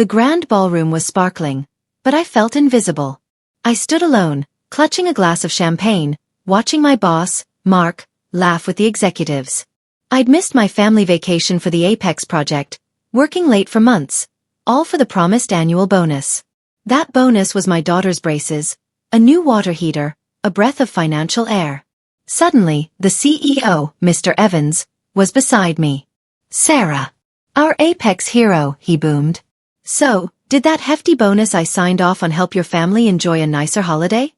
The grand ballroom was sparkling, but I felt invisible. I stood alone, clutching a glass of champagne, watching my boss, Mark, laugh with the executives. I'd missed my family vacation for the Apex project, working late for months, all for the promised annual bonus. That bonus was my daughter's braces, a new water heater, a breath of financial air. Suddenly, the CEO, Mr. Evans, was beside me. "Sarah. Our Apex hero," he boomed. "So, did that hefty bonus I signed off on help your family enjoy a nicer holiday?"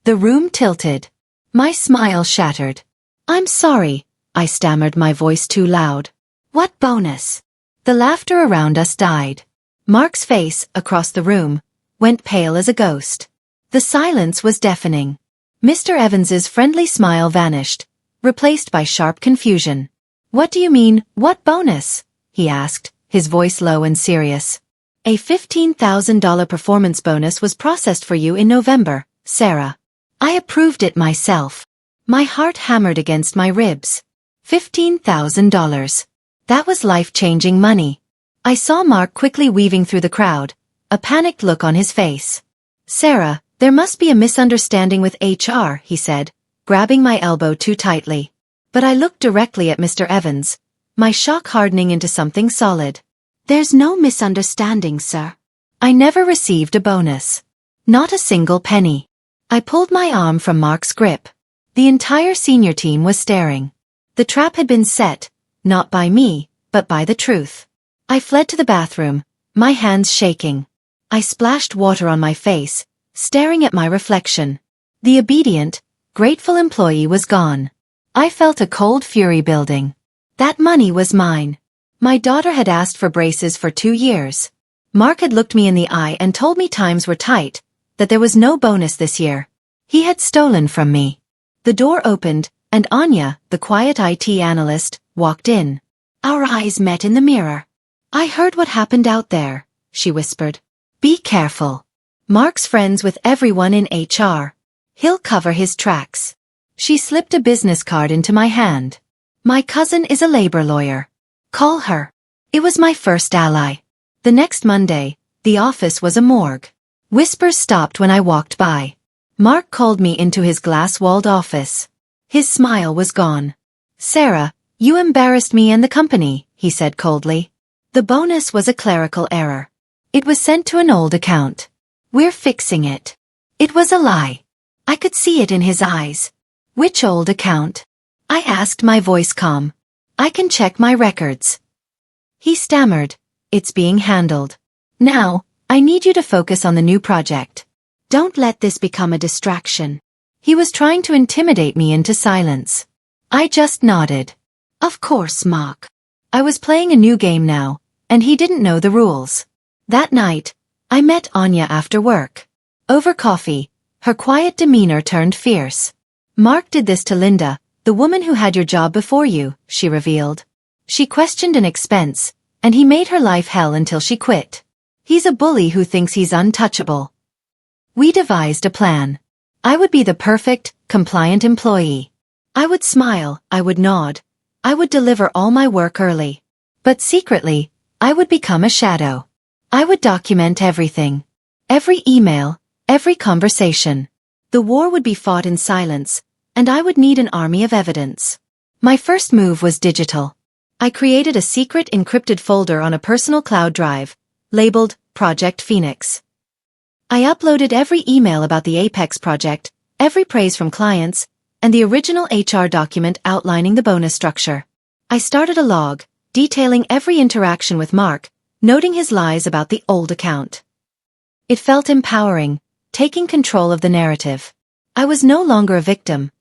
The room tilted. My smile shattered. "I'm sorry," I stammered, my voice too loud. "What bonus?" The laughter around us died. Mark's face, across the room, went pale as a ghost. The silence was deafening. Mr. Evans's friendly smile vanished, replaced by sharp confusion. "What do you mean, what bonus?" he asked, his voice low and serious. "A $15,000 performance bonus was processed for you in November, Sarah. I approved it myself." My heart hammered against my ribs. $15,000. That was life-changing money. I saw Mark quickly weaving through the crowd, a panicked look on his face. "Sarah, there must be a misunderstanding with HR," he said, grabbing my elbow too tightly. But I looked directly at Mr. Evans, my shock hardening into something solid. "There's no misunderstanding, sir. I never received a bonus. Not a single penny." I pulled my arm from Mark's grip. The entire senior team was staring. The trap had been set, not by me, but by the truth. I fled to the bathroom, my hands shaking. I splashed water on my face, staring at my reflection. The obedient, grateful employee was gone. I felt a cold fury building. That money was mine. My daughter had asked for braces for 2 years. Mark had looked me in the eye and told me times were tight, that there was no bonus this year. He had stolen from me. The door opened, and Anya, the quiet IT analyst, walked in. Our eyes met in the mirror. "I heard what happened out there," she whispered. "Be careful. Mark's friends with everyone in HR. He'll cover his tracks." She slipped a business card into my hand. "My cousin is a labor lawyer. Call her." It was my first ally. The next Monday, the office was a morgue. Whispers stopped when I walked by. Mark called me into his glass-walled office. His smile was gone. "Sarah, you embarrassed me and the company," he said coldly. "The bonus was a clerical error. It was sent to an old account. We're fixing it." It was a lie. I could see it in his eyes. "Which old account?" I asked, my voice calm. "I can check my records." He stammered. "It's being handled. Now, I need you to focus on the new project. Don't let this become a distraction." He was trying to intimidate me into silence. I just nodded. "Of course, Mark." I was playing a new game now, and he didn't know the rules. That night, I met Anya after work. Over coffee, her quiet demeanor turned fierce. "Mark did this to Linda, the woman who had your job before you," she revealed. "She questioned an expense, and he made her life hell until she quit. He's a bully who thinks he's untouchable." We devised a plan. I would be the perfect, compliant employee. I would smile, I would nod, I would deliver all my work early. But secretly, I would become a shadow. I would document everything. Every email, every conversation. The war would be fought in silence, and I would need an army of evidence. My first move was digital. I created a secret encrypted folder on a personal cloud drive, labeled Project Phoenix. I uploaded every email about the Apex project, every praise from clients, and the original HR document outlining the bonus structure. I started a log, detailing every interaction with Mark, noting his lies about the old account. It felt empowering, taking control of the narrative. I was no longer a victim.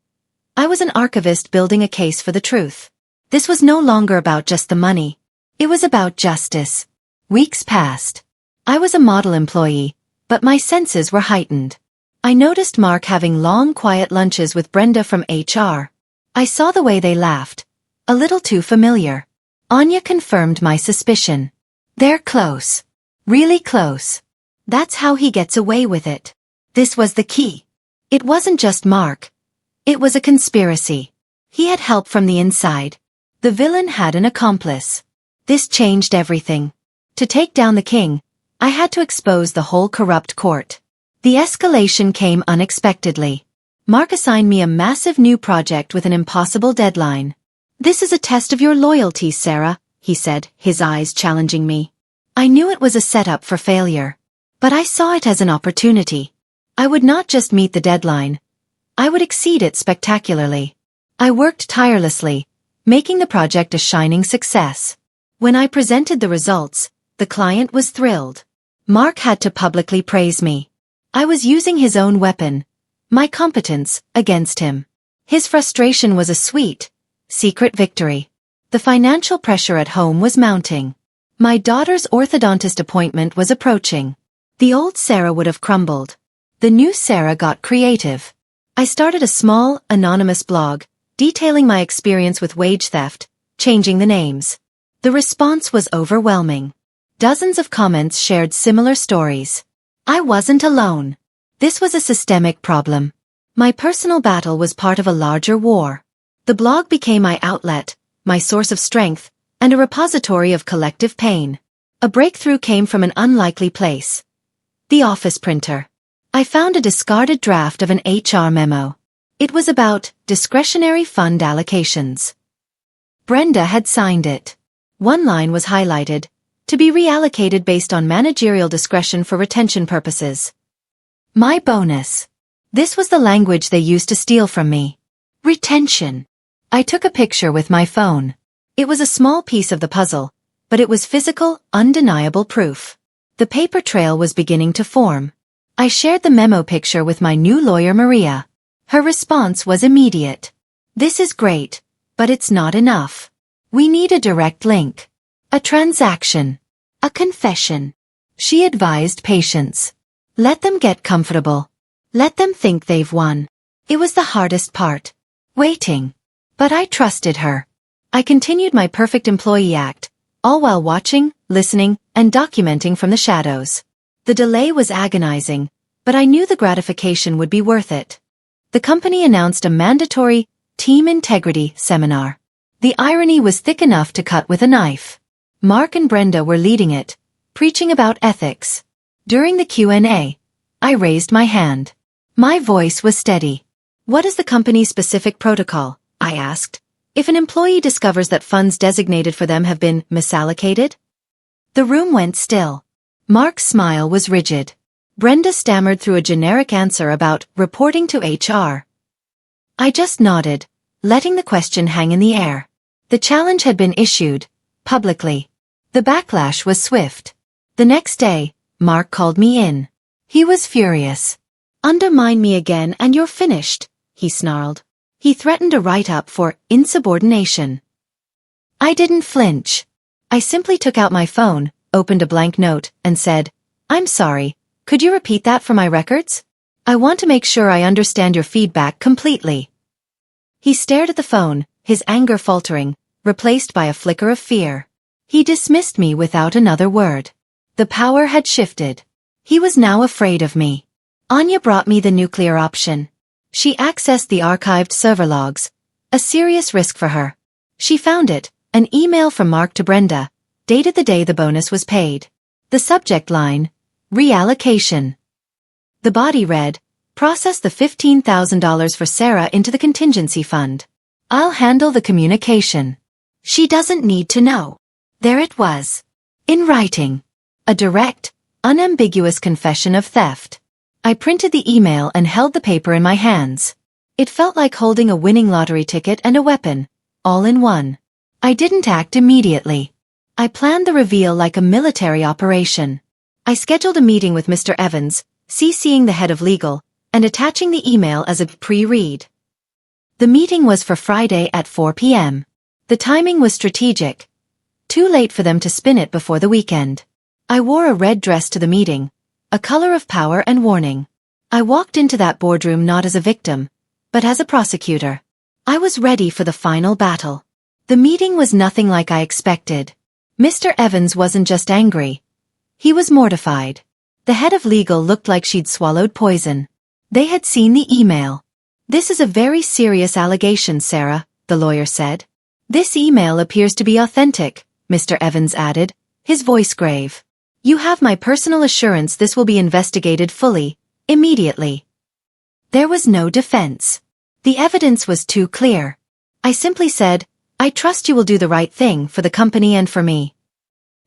I was an archivist building a case for the truth. This was no longer about just the money. It was about justice. Weeks passed. I was a model employee, but my senses were heightened. I noticed Mark having long, quiet lunches with Brenda from HR. I saw the way they laughed. A little too familiar. Anya confirmed my suspicion. They're close. Really close. That's how he gets away with it. This was the key. It wasn't just Mark. It was a conspiracy. He had help from the inside. The villain had an accomplice. This changed everything. To take down the king, I had to expose the whole corrupt court. The escalation came unexpectedly. Mark assigned me a massive new project with an impossible deadline. "This is a test of your loyalty, Sarah," he said, his eyes challenging me. I knew it was a setup for failure. But I saw it as an opportunity. I would not just meet the deadline. I would exceed it spectacularly. I worked tirelessly, making the project a shining success. When I presented the results, the client was thrilled. Mark had to publicly praise me. I was using his own weapon, my competence, against him. His frustration was a sweet, secret victory. The financial pressure at home was mounting. My daughter's orthodontist appointment was approaching. The old Sarah would have crumbled. The new Sarah got creative. I started a small, anonymous blog, detailing my experience with wage theft, changing the names. The response was overwhelming. Dozens of comments shared similar stories. I wasn't alone. This was a systemic problem. My personal battle was part of a larger war. The blog became my outlet, my source of strength, and a repository of collective pain. A breakthrough came from an unlikely place. The office printer. I found a discarded draft of an HR memo. It was about discretionary fund allocations. Brenda had signed it. One line was highlighted, to be reallocated based on managerial discretion for retention purposes. My bonus. This was the language they used to steal from me. Retention. I took a picture with my phone. It was a small piece of the puzzle, but it was physical, undeniable proof. The paper trail was beginning to form. I shared the memo picture with my new lawyer Maria. Her response was immediate. "This is great, but it's not enough. We need a direct link. A transaction. A confession." She advised patience. Let them get comfortable. Let them think they've won. It was the hardest part. Waiting. But I trusted her. I continued my perfect employee act, all while watching, listening, and documenting from the shadows. The delay was agonizing, but I knew the gratification would be worth it. The company announced a mandatory team integrity seminar. The irony was thick enough to cut with a knife. Mark and Brenda were leading it, preaching about ethics. During the Q&A, I raised my hand. My voice was steady. "What is the company's specific protocol?" I asked. "If an employee discovers that funds designated for them have been misallocated?" The room went still. Mark's smile was rigid. Brenda stammered through a generic answer about reporting to HR. I just nodded, letting the question hang in the air. The challenge had been issued, publicly. The backlash was swift. The next day, Mark called me in. He was furious. "Undermine me again and you're finished," he snarled. He threatened a write-up for insubordination. I didn't flinch. I simply took out my phone, opened a blank note, and said, "I'm sorry, could you repeat that for my records? I want to make sure I understand your feedback completely." He stared at the phone, his anger faltering, replaced by a flicker of fear. He dismissed me without another word. The power had shifted. He was now afraid of me. Anya brought me the nuclear option. She accessed the archived server logs, a serious risk for her. She found it, an email from Mark to Brenda, dated the day the bonus was paid. The subject line, reallocation. The body read, "Process the $15,000 for Sarah into the contingency fund. I'll handle the communication. She doesn't need to know." There it was. In writing. A direct, unambiguous confession of theft. I printed the email and held the paper in my hands. It felt like holding a winning lottery ticket and a weapon, all in one. I didn't act immediately. I planned the reveal like a military operation. I scheduled a meeting with Mr. Evans, CCing the head of legal, and attaching the email as a pre-read. The meeting was for Friday at 4 p.m. The timing was strategic. Too late for them to spin it before the weekend. I wore a red dress to the meeting, a color of power and warning. I walked into that boardroom not as a victim, but as a prosecutor. I was ready for the final battle. The meeting was nothing like I expected. Mr. Evans wasn't just angry. He was mortified. The head of legal looked like she'd swallowed poison. They had seen the email. "This is a very serious allegation, Sarah," the lawyer said. "This email appears to be authentic," Mr. Evans added, his voice grave. You have my personal assurance this will be investigated fully, immediately. There was no defense. The evidence was too clear. I simply said, I trust you will do the right thing for the company and for me.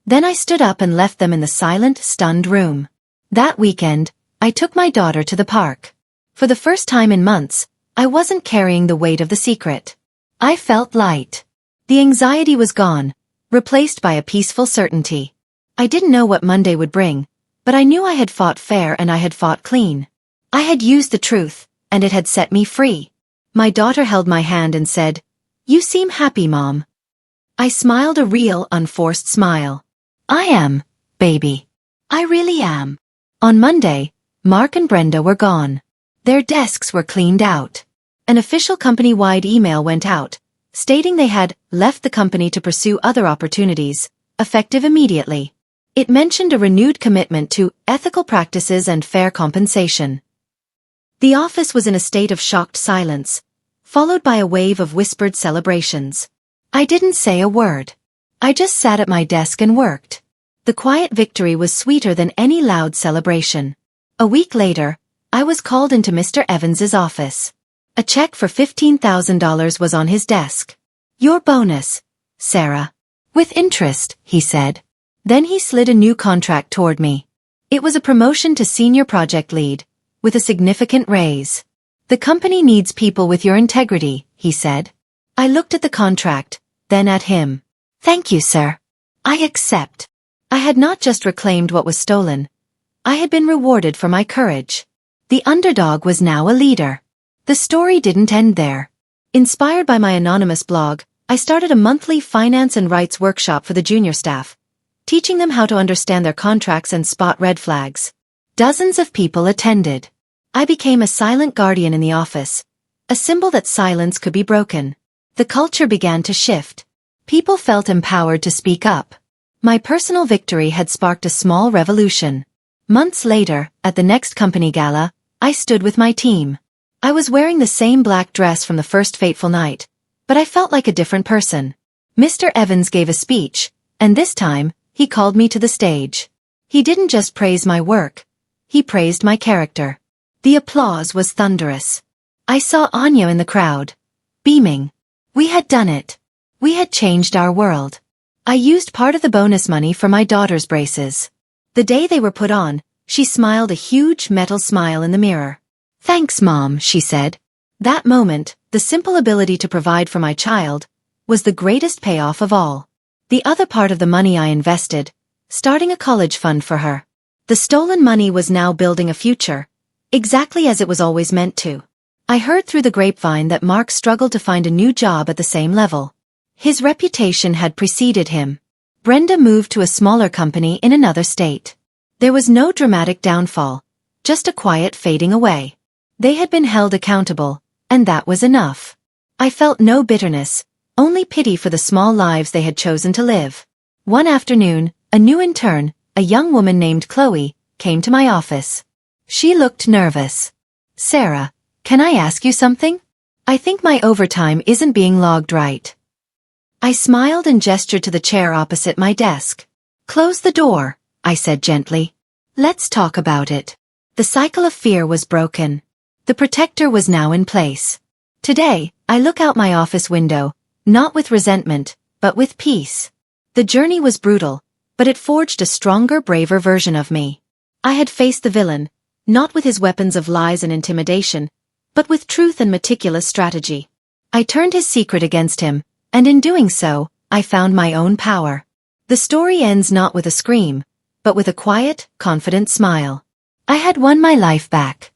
Then I stood up and left them in the silent, stunned room. That weekend, I took my daughter to the park. For the first time in months, I wasn't carrying the weight of the secret. I felt light. The anxiety was gone, replaced by a peaceful certainty. I didn't know what Monday would bring, but I knew I had fought fair and I had fought clean. I had used the truth, and it had set me free. My daughter held my hand and said, "You seem happy, Mom." I smiled a real, unforced smile. I am, baby. I really am. On Monday, Mark and Brenda were gone. Their desks were cleaned out. An official company-wide email went out, stating they had left the company to pursue other opportunities, effective immediately. It mentioned a renewed commitment to ethical practices and fair compensation. The office was in a state of shocked silence, followed by a wave of whispered celebrations. I didn't say a word. I just sat at my desk and worked. The quiet victory was sweeter than any loud celebration. A week later, I was called into Mr. Evans's office. A check for $15,000 was on his desk. "Your bonus, Sarah." "With interest," he said. Then he slid a new contract toward me. It was a promotion to senior project lead, with a significant raise. "The company needs people with your integrity," he said. I looked at the contract, then at him. "Thank you, sir. I accept." I had not just reclaimed what was stolen. I had been rewarded for my courage. The underdog was now a leader. The story didn't end there. Inspired by my anonymous blog, I started a monthly finance and rights workshop for the junior staff, teaching them how to understand their contracts and spot red flags. Dozens of people attended. I became a silent guardian in the office, a symbol that silence could be broken. The culture began to shift. People felt empowered to speak up. My personal victory had sparked a small revolution. Months later, at the next company gala, I stood with my team. I was wearing the same black dress from the first fateful night, but I felt like a different person. Mr. Evans gave a speech, and this time, he called me to the stage. He didn't just praise my work. He praised my character. The applause was thunderous. I saw Anya in the crowd, beaming. We had done it. We had changed our world. I used part of the bonus money for my daughter's braces. The day they were put on, she smiled a huge metal smile in the mirror. "Thanks, Mom," she said. That moment, the simple ability to provide for my child, was the greatest payoff of all. The other part of the money I invested, starting a college fund for her. The stolen money was now building a future, exactly as it was always meant to. I heard through the grapevine that Mark struggled to find a new job at the same level. His reputation had preceded him. Brenda moved to a smaller company in another state. There was no dramatic downfall, just a quiet fading away. They had been held accountable, and that was enough. I felt no bitterness, only pity for the small lives they had chosen to live. One afternoon, a new intern, a young woman named Chloe, came to my office. She looked nervous. "Sarah, can I ask you something? I think my overtime isn't being logged right." I smiled and gestured to the chair opposite my desk. "Close the door," I said gently. "Let's talk about it." The cycle of fear was broken. The protector was now in place. Today, I look out my office window, not with resentment, but with peace. The journey was brutal, but it forged a stronger, braver version of me. I had faced the villain, not with his weapons of lies and intimidation, but with truth and meticulous strategy. I turned his secret against him, and in doing so, I found my own power. The story ends not with a scream, but with a quiet, confident smile. I had won my life back.